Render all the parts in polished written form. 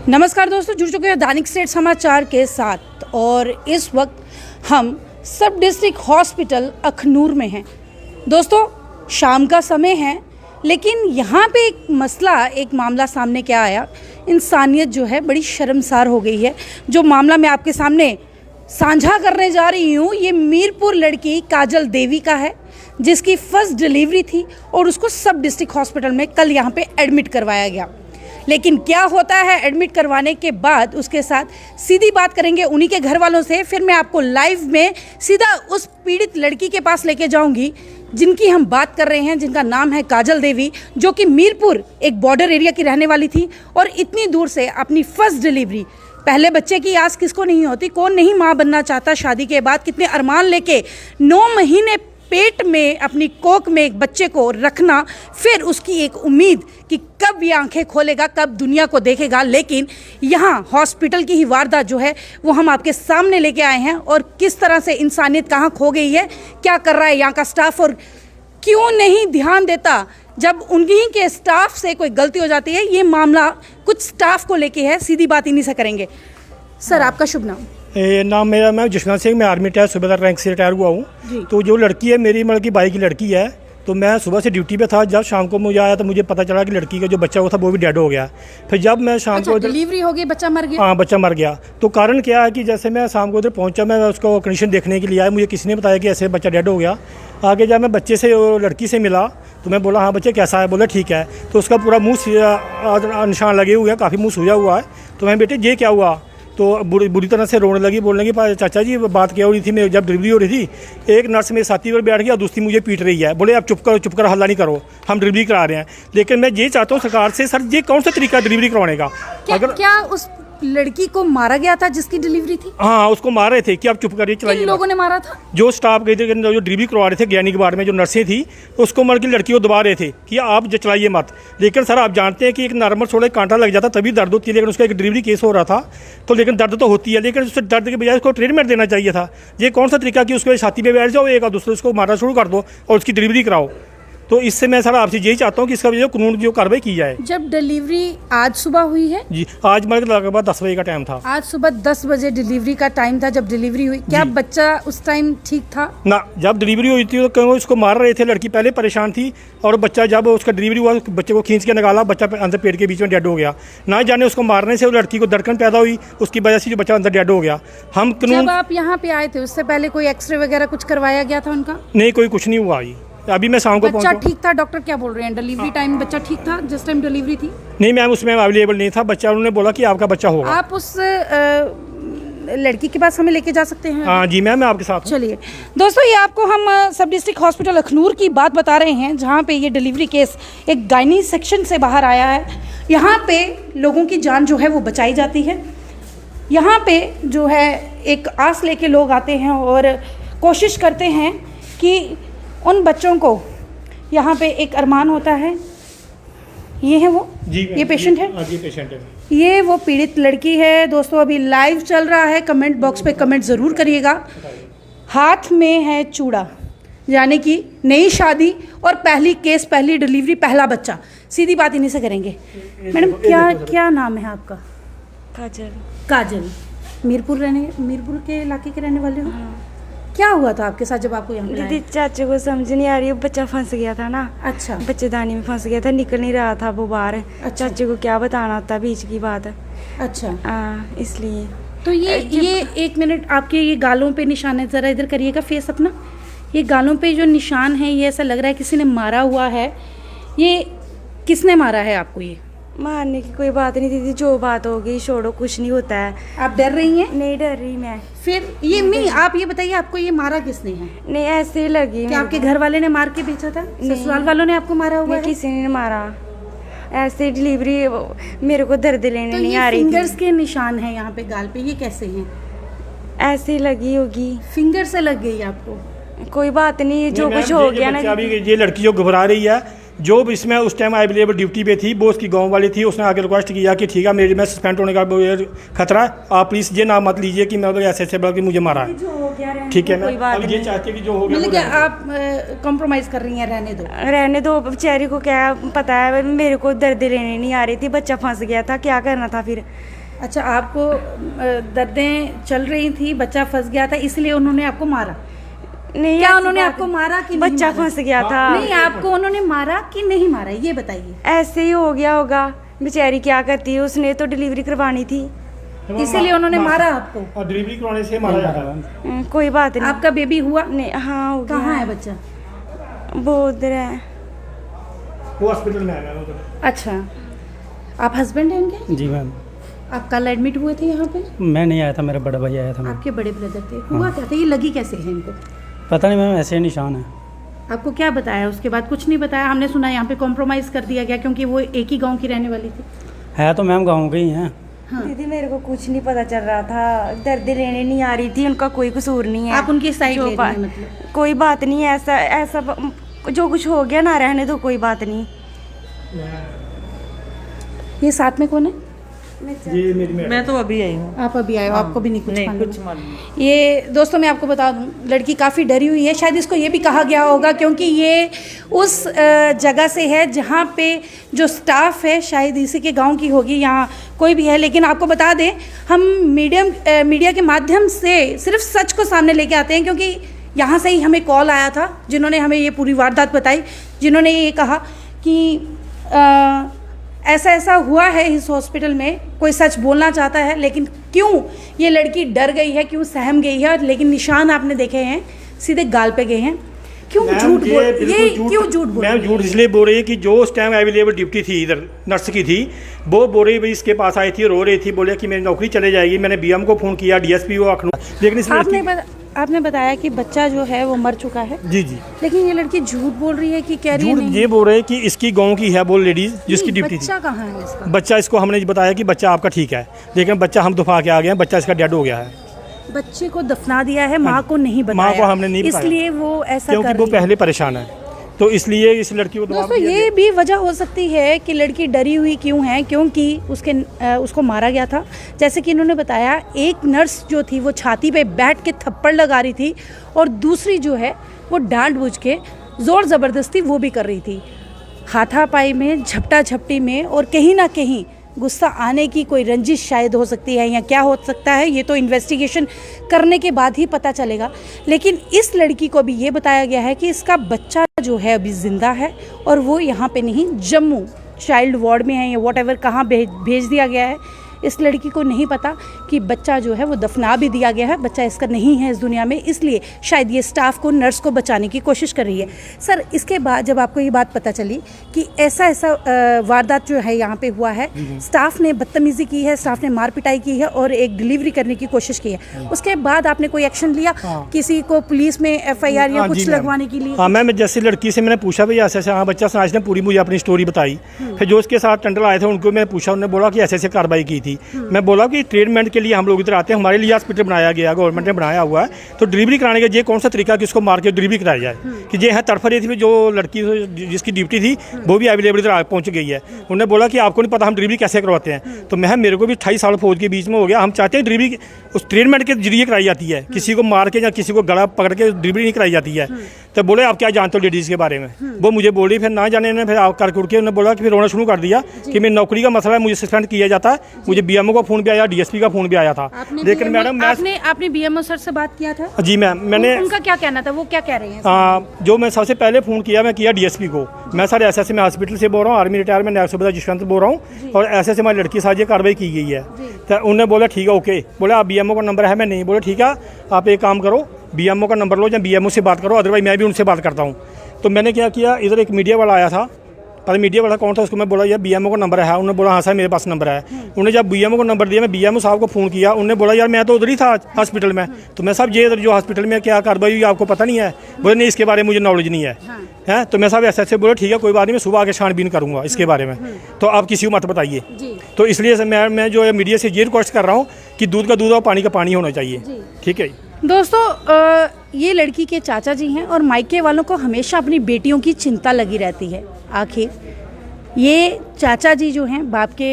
नमस्कार दोस्तों, जुड़ चुके हैं दैनिक स्टेट समाचार के साथ और इस वक्त हम सब डिस्ट्रिक्ट हॉस्पिटल अखनूर में हैं। दोस्तों, शाम का समय है, लेकिन यहाँ पे एक मामला सामने क्या आया। इंसानियत जो है बड़ी शर्मसार हो गई है। जो मामला मैं आपके सामने साझा करने जा रही हूँ, ये मीरपुर लड़की काजल देवी का है, जिसकी फर्स्ट डिलीवरी थी और उसको सब डिस्ट्रिक्ट हॉस्पिटल में कल यहाँ पे एडमिट करवाया गया। लेकिन क्या होता है एडमिट करवाने के बाद, उसके साथ सीधी बात करेंगे उन्हीं के घर वालों से। फिर मैं आपको लाइव में सीधा उस पीड़ित लड़की के पास लेके जाऊंगी जिनकी हम बात कर रहे हैं, जिनका नाम है काजल देवी, जो कि मीरपुर एक बॉर्डर एरिया की रहने वाली थी और इतनी दूर से अपनी फर्स्ट डिलीवरी, पहले बच्चे की आस किसको नहीं होती, कौन नहीं माँ बनना चाहता शादी के बाद, कितने अरमान लेके 9 महीने पेट में अपनी कोख में एक बच्चे को रखना, फिर उसकी एक उम्मीद कि कब ये आंखें खोलेगा, कब दुनिया को देखेगा। लेकिन यहाँ हॉस्पिटल की ही वारदात जो है वो हम आपके सामने लेके आए हैं और किस तरह से इंसानियत कहाँ खो गई है, क्या कर रहा है यहाँ का स्टाफ और क्यों नहीं ध्यान देता जब उन्हीं के स्टाफ से कोई गलती हो जाती है। ये मामला कुछ स्टाफ को लेके है, सीधी बात इन्हीं से करेंगे। सर, आपका शुभ नाम? नाम मेरा, मैं जशवंत सिंह, मैं आर्मी रिटायर सूबेदार रैंक से रिटायर हुआ हूँ। तो जो लड़की है मेरी, मतलब की भाई की लड़की है, तो मैं सुबह से ड्यूटी पे था। जब शाम को मुझे आया तो मुझे पता चला कि लड़की का जो बच्चा हुआ था वो भी डेड हो गया। फिर जब मैं शाम को डिलीवरी हो गई, बच्चा मर गया। हाँ, बच्चा मर गया। तो कारण क्या है कि जैसे मैं शाम को उधर पहुँचा, मैं उसको कंडीशन देखने के लिए आया, मुझे किसी ने बताया कि ऐसे बच्चा डेड हो गया। आगे जब मैं बच्चे से, लड़की से मिला तो मैं बोला हाँ बच्चे कैसा है, बोला ठीक है। तो उसका पूरा मुँह निशान लगे हुए हैं, काफ़ी मुँह सूजा हुआ है। तो मैं बेटे ये क्या हुआ, तो बुरी तरह से रोने लगी, बोलने लगी चाचा जी बात क्या हो रही थी, मैं जब डिलीवरी हो रही थी एक नर्स मेरे साथी पर बैठ गया और दूसरी मुझे पीट रही है। बोले आप चुप करो हल्ला नहीं करो, हम डिलीवरी करा रहे हैं। लेकिन मैं ये चाहता हूँ सरकार से, सर ये कौन सा तरीका है डिलीवरी करवाने का? क्या उस लड़की को मारा गया था जिसकी डिलीवरी थी? हाँ, उसको मार रहे थे कि आप चुप करिए, चलाइए। किन लोगों ने मारा था? जो स्टाफ गए थे, जो डिलीवरी करवा रहे थे ज्ञानी के बारे में, जो नर्सें थी, उसको मर की लड़की को दबा रहे थे कि आप चलाइए मत। लेकिन सर आप जानते हैं कि एक नॉर्मल थोड़ा कांटा लग जाता तभी दर्द होती है, लेकिन उसका एक डिलीवरी केस हो रहा था। तो लेकिन दर्द तो होती है, लेकिन उस दर्द के बजाय उसको ट्रीटमेंट देना चाहिए था। ये कौन सा तरीका कि उसके छाती पे बैठ जाओ, एक और दूसरे उसको मारना शुरू कर दो और उसकी डिलीवरी कराओ। तो इससे मैं सर आपसे यही चाहता हूँ कि इसका जो कानून जो कार्रवाई की जाए। जब डिलीवरी आज सुबह हुई है? जी, आज मेरे लगभग 10 बजे का टाइम था। आज सुबह 10 बजे डिलीवरी का टाइम था जब डिलीवरी हुई। क्या बच्चा उस टाइम ठीक था? ना, जब डिलीवरी हुई थी तो उसको मार रहे थे, लड़की पहले परेशान थी और बच्चा जब उसका डिलीवरी हुआ बच्चे को खींच के निकाला, बच्चा अंदर पेट के बीच में डेड हो गया। ना जाने उसको मारने से लड़की को धड़कन पैदा हुई, उसकी वजह से जो बच्चा अंदर डेड हो गया। हम जब आप यहाँ पे आए थे उससे पहले कोई एक्सरे वगैरह कुछ करवाया गया था उनका? नहीं, कोई कुछ नहीं हुआ। अभी मैं शाम को बच्चा ठीक था? डॉक्टर क्या बोल रहे हैं, डिलीवरी टाइम बच्चा ठीक था जिस टाइम डिलीवरी थी? नहीं मैम, उसमें अवेलेबल नहीं था बच्चा। उन्होंने बोला कि आपका बच्चा होगा। आप उस लड़की के पास हमें लेके जा सकते हैं? हाँ जी मैम, मैं आपके साथ। चलिए दोस्तों, ये आपको हम सब डिस्ट्रिक्ट हॉस्पिटल अखनूर की बात बता रहे हैं, जहाँ पे ये डिलीवरी केस एक गायनी सेक्शन से बाहर आया है। यहाँ पे लोगों की जान जो है वो बचाई जाती है। यहाँ पे जो है एक आस लेके लोग आते हैं और कोशिश करते हैं कि उन बच्चों को, यहाँ पे एक अरमान होता है। ये है वो जी, ये पेशेंट है? जी पेशेंट है। ये वो पीड़ित लड़की है। दोस्तों अभी लाइव चल रहा है, कमेंट बॉक्स पे कमेंट ज़रूर करिएगा। हाथ में है चूड़ा, यानी कि नई शादी और पहली केस, पहली डिलीवरी, पहला बच्चा। सीधी बात इन्हीं से करेंगे। मैडम क्या नाम है आपका? काजल। काजल, मीरपुर के इलाके के रहने वाले हो? हाँ। क्या हुआ था आपके साथ जब आपको यहाँ दीदी, चाचे को समझ नहीं आ रही, बच्चा फंस गया था ना। अच्छा। बच्चेदानी में फंस गया था, निकल नहीं रहा था वो बाहर। अच्छा। चाचे को क्या बताना था, बीच की बात है। अच्छा, इसलिए। तो ये एक मिनट, आपके ये गालों पे निशान है, ज़रा इधर करिएगा फेस अपना। ये गालों पे जो निशान है, ये ऐसा लग रहा है किसी ने मारा हुआ है। ये किसने मारा है आपको? ये मारने की कोई बात नहीं दीदी, जो बात होगी छोड़ो, कुछ नहीं होता है। आप डर रही हैं? नहीं डर रही मैं। फिर ये नहीं, आप ये बताइए आपको ये मारा किसने है? नहीं, ऐसे ही लगी। क्या आपके घर वाले ने मार के बेचा था? ससुराल वालों ने आपको मारा हुआ है? किसी ने मारा, ऐसे डिलीवरी मेरे को दर्द लेने नहीं आ रही। फिंगर्स के निशान है यहाँ पे गाल पे, ये कैसे हैं? ऐसे ही लगी होगी। फिंगर से लग गई आपको? कोई बात नहीं, जो कुछ हो गया ना। अभी ये लड़की जो घबरा रही है जो भी इसमें उस टाइम अवेलेबल ड्यूटी पे थी वो उसकी गांव वाली थी, उसने आके रिक्वेस्ट किया कि ठीक है मेरे में सस्पेंड होने का खतरा है, आप प्लीज़ ये नाम मत लीजिए कि मैं ऐसे ऐसे बोला कि मुझे मारा है। जो हो गया रहने ठीक है, दो, कोई मैं बात अब ये नहीं। चाहती है कि जो हो गया मतलब वो कि रहने दो। आप कॉम्प्रोमाइज़ कर रही हैं, रहने दो। रहने दो, बेचारी को क्या पता है, मेरे को दर्द लेने नहीं आ रही थी, बच्चा फंस गया था, क्या करना था फिर। अच्छा, आपको दर्दें चल रही थी, बच्चा फंस गया था, इसलिए उन्होंने आपको मारा? नहीं, क्या ऐसी उन्होंने बात आपको नहीं। मारा कि नहीं बच्चा मारा? फंस गया था। नहीं, आपको उन्होंने मारा कि नहीं मारा, ये बताइए। ऐसे ही हो गया होगा, बेचारी क्या करती है, उसने तो डिलीवरी करवानी थी। इसीलिए उन्होंने मारा आपको? और डिलीवरी करवाने से मारा जाता है। कोई बात नहीं। आपका बेबी हुआ? नहीं, हाँ हो गया। कहाँ है बच्चा? वो उधर है। वो हॉस्पिटल में है मैम उधर। अच्छा, आप हस्बैंड हैं उनके? जी मैम, आप कल एडमिट हुए थे यहाँ पे? मैं नहीं आया था, मेरा बड़ा भाई आया था मैम। आपके बड़े ब्रदर थे, हुआ क्या था? ये लगी कैसे है इनको? पता नहीं मैम, ऐसे निशान है। आपको क्या बताया उसके बाद? कुछ नहीं बताया? हमने सुना यहाँ पे कॉम्प्रोमाइज़ कर दिया गया क्योंकि वो एक ही गांव की रहने वाली थी। है तो मैम गाँव के ही हैं। हाँ। दीदी मेरे को कुछ नहीं पता चल रहा था, दर्द लेने नहीं आ रही थी, उनका कोई कसूर नहीं है। आप उनकी साइड जो ले रही हैं मतलब? कोई बात नहीं है, ऐसा ऐसा जो कुछ हो गया ना, रहने दो, कोई बात नहीं। ये साथ में कौन है? ये मेरी मैडम। मैं तो अभी आई हूँ। आप अभी आए हो, आपको भी नहीं कुछ नहीं मालूम? कुछ मालूम। ये दोस्तों मैं आपको बता दूं, लड़की काफ़ी डरी हुई है। शायद इसको ये भी कहा गया होगा क्योंकि ये उस जगह से है जहाँ पे जो स्टाफ है शायद इसी के गांव की होगी, यहाँ कोई भी है। लेकिन आपको बता दें, हम मीडिया के माध्यम से सिर्फ सच को सामने लेके आते हैं, क्योंकि यहाँ से ही हमें कॉल आया था जिन्होंने हमें ये पूरी वारदात बताई, जिन्होंने ये कहा कि ऐसा ऐसा हुआ है इस हॉस्पिटल में, कोई सच बोलना चाहता है लेकिन क्यों ये लड़की डर गई है, क्यों सहम गई है। लेकिन निशान आपने देखे हैं, सीधे गाल पे गए हैं। क्यों मैम, झूठ बोल, बिल्कुल ये क्यों झूठ बोल? मैम झूठ इसलिए बोल रही है कि जो उस टाइम अवेलेबल ड्यूटी थी इधर नर्स की थी, वो बोल रही भाई इसके पास आई थी, रो रही थी, बोले कि मेरी नौकरी चले जाएगी। मैंने बीएम को फ़ोन किया, डीएसपी को अखनूर, लेकिन इस लड़की आपने बताया कि बच्चा जो है वो मर चुका है, जी जी लेकिन ये लड़की झूठ बोल रही है कि कह रही है झूठ नहीं। ये बोल रहे हैं कि इसकी गांव की है वो लेडीज जिसकी नहीं, ड्यूटी थी। बच्चा कहाँ है इसका? बच्चा इसको हमने बताया कि बच्चा आपका ठीक है, लेकिन बच्चा हम दफा के आ गए हैं, बच्चा इसका डेड हो गया है। बच्चे को दफना दिया है, माँ को नहीं बताया। माँ को हमने नहीं बताया। इसलिए वो ऐसा क्योंकि कर वो रही है। पहले परेशान है, तो इसलिए इस लड़की को दबाव दोस्तों दिया ये भी वजह हो सकती है कि लड़की डरी हुई क्यों है, क्योंकि उसको मारा गया था। जैसे कि इन्होंने बताया, एक नर्स जो थी वो छाती पे बैठ के थप्पड़ लगा रही थी और दूसरी जो है वो डांट बूझ के ज़ोर ज़बरदस्ती वो भी कर रही थी, हाथापाई में, झपटा झपटी में, और कहीं ना कहीं गुस्सा आने की कोई रंजिश शायद हो सकती है, या क्या हो सकता है ये तो इन्वेस्टिगेशन करने के बाद ही पता चलेगा। लेकिन इस लड़की को भी ये बताया गया है कि इसका बच्चा जो है अभी ज़िंदा है और वो यहाँ पे नहीं, जम्मू चाइल्ड वार्ड में है या वॉट कहाँ भेज दिया गया है। इस लड़की को नहीं पता कि बच्चा जो है वो दफना भी दिया गया है, बच्चा इसका नहीं है इस दुनिया में, इसलिए शायद ये स्टाफ को, नर्स को बचाने की कोशिश कर रही है। सर, इसके बाद जब आपको ये बात पता चली कि ऐसा वारदात जो है यहाँ पे हुआ है, स्टाफ ने बदतमीज़ी की है, स्टाफ ने मार पिटाई की है और एक डिलीवरी करने की कोशिश की है, उसके बाद आपने कोई एक्शन लिया? किसी को पुलिस में FIR या कुछ लगवाने के लिए? हाँ मैम, जैसे लड़की से मैंने पूछा भाई ऐसे ऐसे, हाँ बच्चा सुनाज ने पूरी मुझे अपनी स्टोरी बताई। फिर जो उसके साथ टेंडर आए थे उनको मैंने पूछा, उन्होंने बोला कि ऐसे ऐसे कार्रवाई की थी। मैं बोला कि ट्रीटमेंट के लिए हम लोग इधर आते हैं, हमारे लिए हॉस्पिटल बनाया गया, गवर्नमेंट ने बनाया हुआ है, तो डिलीवरी कराने का ये कौन सा तरीका कि उसको मार के डिलीवरी कराई जाए, कि ये है तड़फ रही थी। जो लड़की जिसकी ड्यूटी थी वो भी अवेलेबल इधर पहुँच गई है। उन्होंने बोला कि आपको नहीं पता हम डिलीवरी कैसे करवाते हैं, तो मैं मेरे को भी 28 साल फौज के बीच में हो गया, हम चाहते हैं डिलीवरी उस ट्रीटमेंट के जरिए कराई जाती है, किसी को मार के या किसी को गला पकड़ के डिलीवरी नहीं कराई जाती है। तो बोले आप क्या जानते हो लेडीज़ के बारे में? वो मुझे बोली, फिर ना जाने ने फिर आप कर के उन्होंने बोला कि फिर रोना शुरू कर दिया कि मेरी नौकरी का मसला है, मुझे सस्पेंड किया जाता है। मुझे BMO का फ़ोन भी आया, DSP का फ़ोन भी आया था, लेकिन मैडम आपने BMO सर से बात किया था? जी मैम, मैंने उनका क्या कहना था, वो क्या कह रहे हैं? जो मैं सबसे पहले फ़ोन किया, मैं किया DSP को। मैं सर ऐसे मैं हॉस्पिटल से बोल रहा हूँ, आर्मी रिटायरमेंट सुबह जशवंत बोल रहा हूँ, और ऐसे हमारी लड़की साथ ये कार्रवाई की गई है। तो उन्होंने बोला ठीक है ओके, बोला आप BMO का नंबर है? मैं नहीं। बोले ठीक है, आप एक काम करो, BMO का नंबर लो या BMO से बात करो, अदरवाइज मैं भी उनसे बात करता हूँ। तो मैंने क्या किया, इधर एक मीडिया वाला आया था, पर मीडिया वाला कौन था उसको मैं बोला यार BMO का नंबर है? उन्होंने बोला हाँ सर मेरे पास नंबर है। उन्होंने जब BMO को नंबर दिया, मैं BMO साहब को फ़ोन किया, उन्होंने बोला यार मैं तो उधर ही था हॉस्पिटल में। तो मैं साहब ये इधर जो हॉस्पिटल में क्या कार्रवाई हुई आपको पता नहीं है? बोले नहीं इसके बारे में मुझे नॉलेज नहीं है। हैं तो मैं साहब ऐसे बोले ठीक है कोई बात नहीं, मैं सुबह आके छानबीन करूँगा इसके बारे में, तो आप किसी को मत बताइए। तो इसलिए मैं जो है मीडिया से ये रिक्वेस्ट कर रहा हूँ कि दूध का दूध और पानी का पानी होना चाहिए। ठीक है। दोस्तों ये लड़की के चाचा जी हैं और मायके वालों को हमेशा अपनी बेटियों की चिंता लगी रहती है। आखिर ये चाचा जी जो हैं बाप के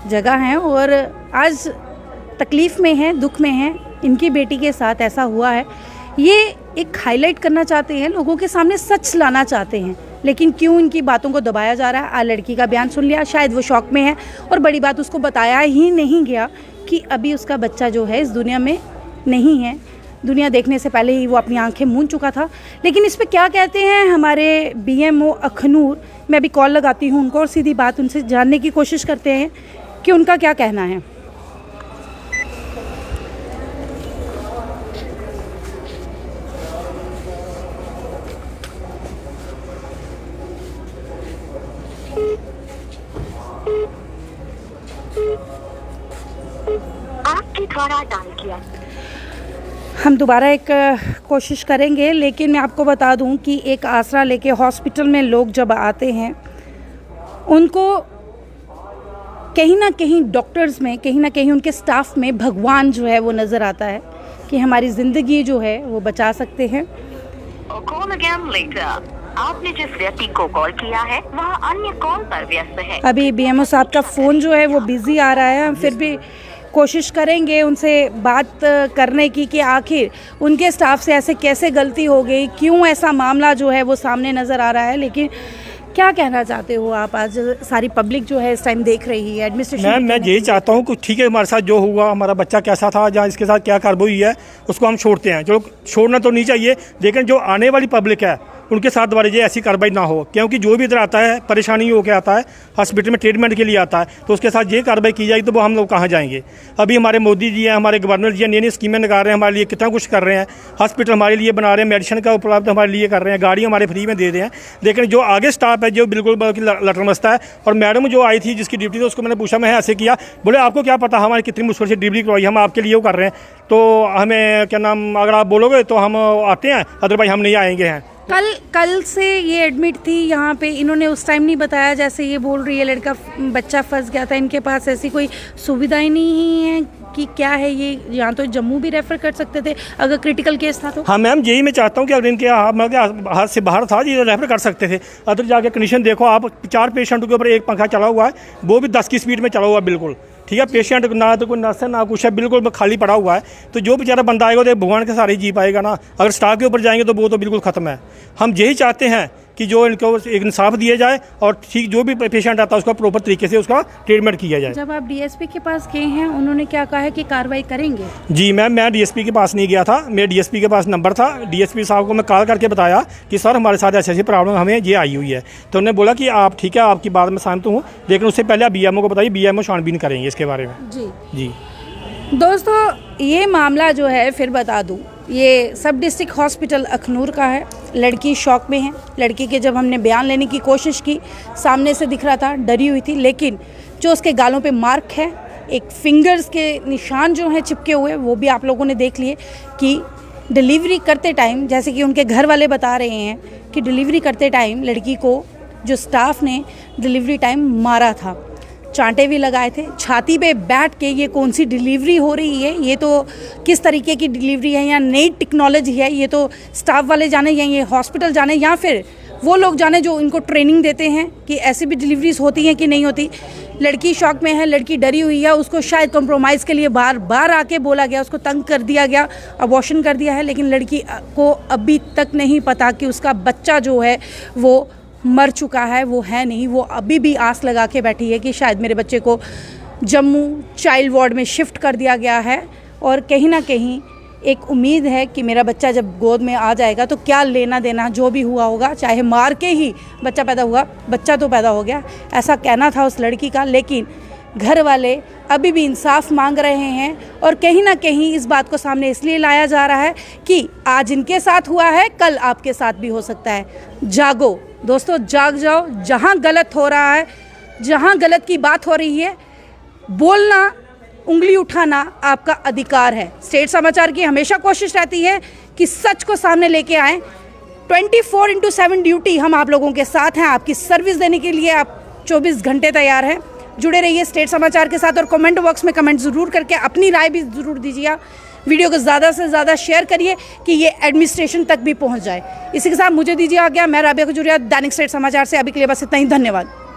जगह हैं और आज तकलीफ़ में हैं, दुख में हैं, इनकी बेटी के साथ ऐसा हुआ है। ये एक हाईलाइट करना चाहते हैं, लोगों के सामने सच लाना चाहते हैं, लेकिन क्यों इनकी बातों को दबाया जा रहा है। आज लड़की का बयान सुन लिया, शायद वो शौक में है और बड़ी बात उसको बताया ही नहीं गया कि अभी उसका बच्चा जो है इस दुनिया में नहीं है। दुनिया देखने से पहले ही वो अपनी आंखें मूंद चुका था। लेकिन इस पे क्या कहते हैं हमारे बीएमओ अखनूर। मैं अभी कॉल लगाती हूँ उनको और सीधी बात उनसे जानने की कोशिश करते हैं कि उनका क्या कहना है। आपके द्वारा डायल किया। हम दोबारा एक कोशिश करेंगे, लेकिन मैं आपको बता दूं कि एक आसरा लेके हॉस्पिटल में लोग जब आते हैं उनको कहीं ना कहीं डॉक्टर्स में, कहीं ना कहीं उनके स्टाफ में भगवान जो है वो नज़र आता है कि हमारी ज़िंदगी जो है वो बचा सकते हैं। Call again later. आपने जिस व्यक्ति को कॉल किया है वह अन्य कॉल पर व्यस्त है। अभी बीएमओ साहब का फ़ोन जो है वो बिज़ी आ रहा है। हम फिर भी कोशिश करेंगे उनसे बात करने की कि आखिर उनके स्टाफ से ऐसे कैसे गलती हो गई, क्यों ऐसा मामला जो है वो सामने नज़र आ रहा है। लेकिन क्या कहना चाहते हो आप? आज सारी पब्लिक जो है इस टाइम देख रही है एडमिनिस्ट्रेशन। मैं यही चाहता हूँ कि ठीक है, हमारे साथ जो हुआ, हमारा बच्चा कैसा था, जहाँ इसके साथ क्या कार्रवाई हुई है उसको हम छोड़ते हैं। चलो छोड़ना तो नहीं चाहिए, लेकिन जो आने वाली पब्लिक है उनके साथ दोबारा ये ऐसी कार्रवाई ना हो, क्योंकि जो भी इधर आता है परेशानी हो के आता है, हॉस्पिटल में ट्रीटमेंट के लिए आता है, तो उसके साथ ये कार्रवाई की जाएगी तो वो हम लोग कहाँ जाएंगे। अभी हमारे मोदी जी हैं, हमारे गवर्नर जी हैं, नई नई स्कीमें निकाल रहे हैं, हमारे लिए कितना कुछ कर रहे हैं, हॉस्पिटल हमारे लिए बना रहे हैं, मेडिसिन का उपलब्ध हमारे लिए कर रहे हैं, गाड़ी हमारे फ्री में दे रहे हैं। लेकिन जो आगे स्टाफ है जो बिल्कुल लटरमस्ता है। और मैडम जो आई थी जिसकी ड्यूटी थी उसको मैंने पूछा, मैं ऐसे किया, बोले आपको क्या पता हमारी कितनी मुश्किल से डिलीवरी करवाई, हम आपके लिए वो कर रहे हैं, तो हमें क्या नाम, अगर आप बोलोगे तो हम आते हैं, अदरवाइज हम नहीं आएंगे हैं। कल से ये एडमिट थी यहाँ पे, इन्होंने उस टाइम नहीं बताया जैसे ये बोल रही है लड़का बच्चा फंस गया था। इनके पास ऐसी कोई सुविधाएं नहीं है कि क्या है ये, यहाँ तो जम्मू भी रेफ़र कर सकते थे अगर क्रिटिकल केस था तो। हाँ मैम, यही मैं चाहता हूँ कि अगर इनके हाथ से बाहर था ये रेफर कर सकते थे। अदर जाके कंडीशन देखो आप, 4 पेशेंटों के ऊपर एक पंखा चला हुआ है, वो भी 10 की स्पीड में चला हुआ है बिल्कुल। ठीक है, पेशेंट ना तो कोई नर्स है ना कुछ है, बिल्कुल खाली पड़ा हुआ है। तो जो बेचारा बंदा आएगा तो भगवान के सहारे जी पाएगा ना। अगर स्टाफ के ऊपर जाएंगे तो वो तो बिल्कुल ख़त्म है। हम यही चाहते हैं कि जो इनको एक इंसाफ दिया जाए और ठीक जो भी पेशेंट आता है उसका प्रॉपर तरीके से उसका ट्रीटमेंट किया जाए। जब आप डीएसपी के पास गए हैं उन्होंने क्या कहा है कि कार्रवाई करेंगे? जी मैम, मैं डीएसपी के पास नहीं गया था, मेरे डीएसपी के पास नंबर था। डीएसपी साहब को मैं कॉल करके बताया कि सर हमारे साथ ऐसी ऐसी प्रॉब्लम हमें ये आई हुई है, तो उन्होंने बोला कि आप ठीक है, आपकी बात में सहमत हूँ, लेकिन उससे पहले आप बीएमओ को बताइए, बीएमओ छानबीन करेंगे इसके बारे में। जी दोस्तों, ये मामला जो है फिर बता दूं, ये सब डिस्ट्रिक्ट हॉस्पिटल अखनूर का है। लड़की शॉक में है। लड़की के जब हमने बयान लेने की कोशिश की, सामने से दिख रहा था, डरी हुई थी, लेकिन जो उसके गालों पे मार्क है, एक फिंगर्स के निशान जो हैं चिपके हुए, वो भी आप लोगों ने देख लिए कि डिलीवरी करते टाइम, जैसे कि उनके घर वाले बता रहे हैं कि डिलीवरी करते टाइम लड़की को जो स्टाफ ने डिलीवरी टाइम मारा था, चांटे भी लगाए थे, छाती पे बैठ के ये कौन सी डिलीवरी हो रही है, ये तो किस तरीके की डिलीवरी है या नई टेक्नोलॉजी है, ये तो स्टाफ वाले जाने या ये हॉस्पिटल जाने या फिर वो लोग जाने जो इनको ट्रेनिंग देते हैं कि ऐसी भी डिलीवरीज होती हैं कि नहीं होती। लड़की शॉक में है, लड़की डरी हुई है, उसको शायद कंप्रोमाइज़ के लिए बार बार आके बोला गया, उसको तंग कर दिया गया, अबॉर्शन कर दिया है, लेकिन लड़की को अभी तक नहीं पता कि उसका बच्चा जो है वो मर चुका है, वो है नहीं। वो अभी भी आस लगा के बैठी है कि शायद मेरे बच्चे को जम्मू चाइल्ड वार्ड में शिफ्ट कर दिया गया है और कहीं ना कहीं एक उम्मीद है कि मेरा बच्चा जब गोद में आ जाएगा तो क्या लेना देना जो भी हुआ होगा, चाहे मार के ही बच्चा पैदा हुआ, बच्चा तो पैदा हो गया, ऐसा कहना था उस लड़की का। लेकिन घर वाले अभी भी इंसाफ मांग रहे हैं और कहीं ना कहीं इस बात को सामने इसलिए लाया जा रहा है कि आज इनके साथ हुआ है, कल आपके साथ भी हो सकता है। जागो दोस्तों, जाग जाओ। जहाँ गलत हो रहा है, जहाँ गलत की बात हो रही है, बोलना, उंगली उठाना आपका अधिकार है। स्टेट समाचार की हमेशा कोशिश रहती है कि सच को सामने लेके आएँ। 24/7 ड्यूटी हम आप लोगों के साथ हैं, आपकी सर्विस देने के लिए आप 24 घंटे तैयार हैं। जुड़े रहिए स्टेट समाचार के साथ और कमेंट बॉक्स में कमेंट ज़रूर करके अपनी राय भी ज़रूर दीजिए। वीडियो को ज़्यादा से ज़्यादा शेयर करिए कि ये एडमिनिस्ट्रेशन तक भी पहुंच जाए। इसी के साथ मुझे दीजिए आज्ञा। मैं राबिया खजूरिया, दैनिक स्टेट समाचार से अभी के लिए बस इतना ही। धन्यवाद।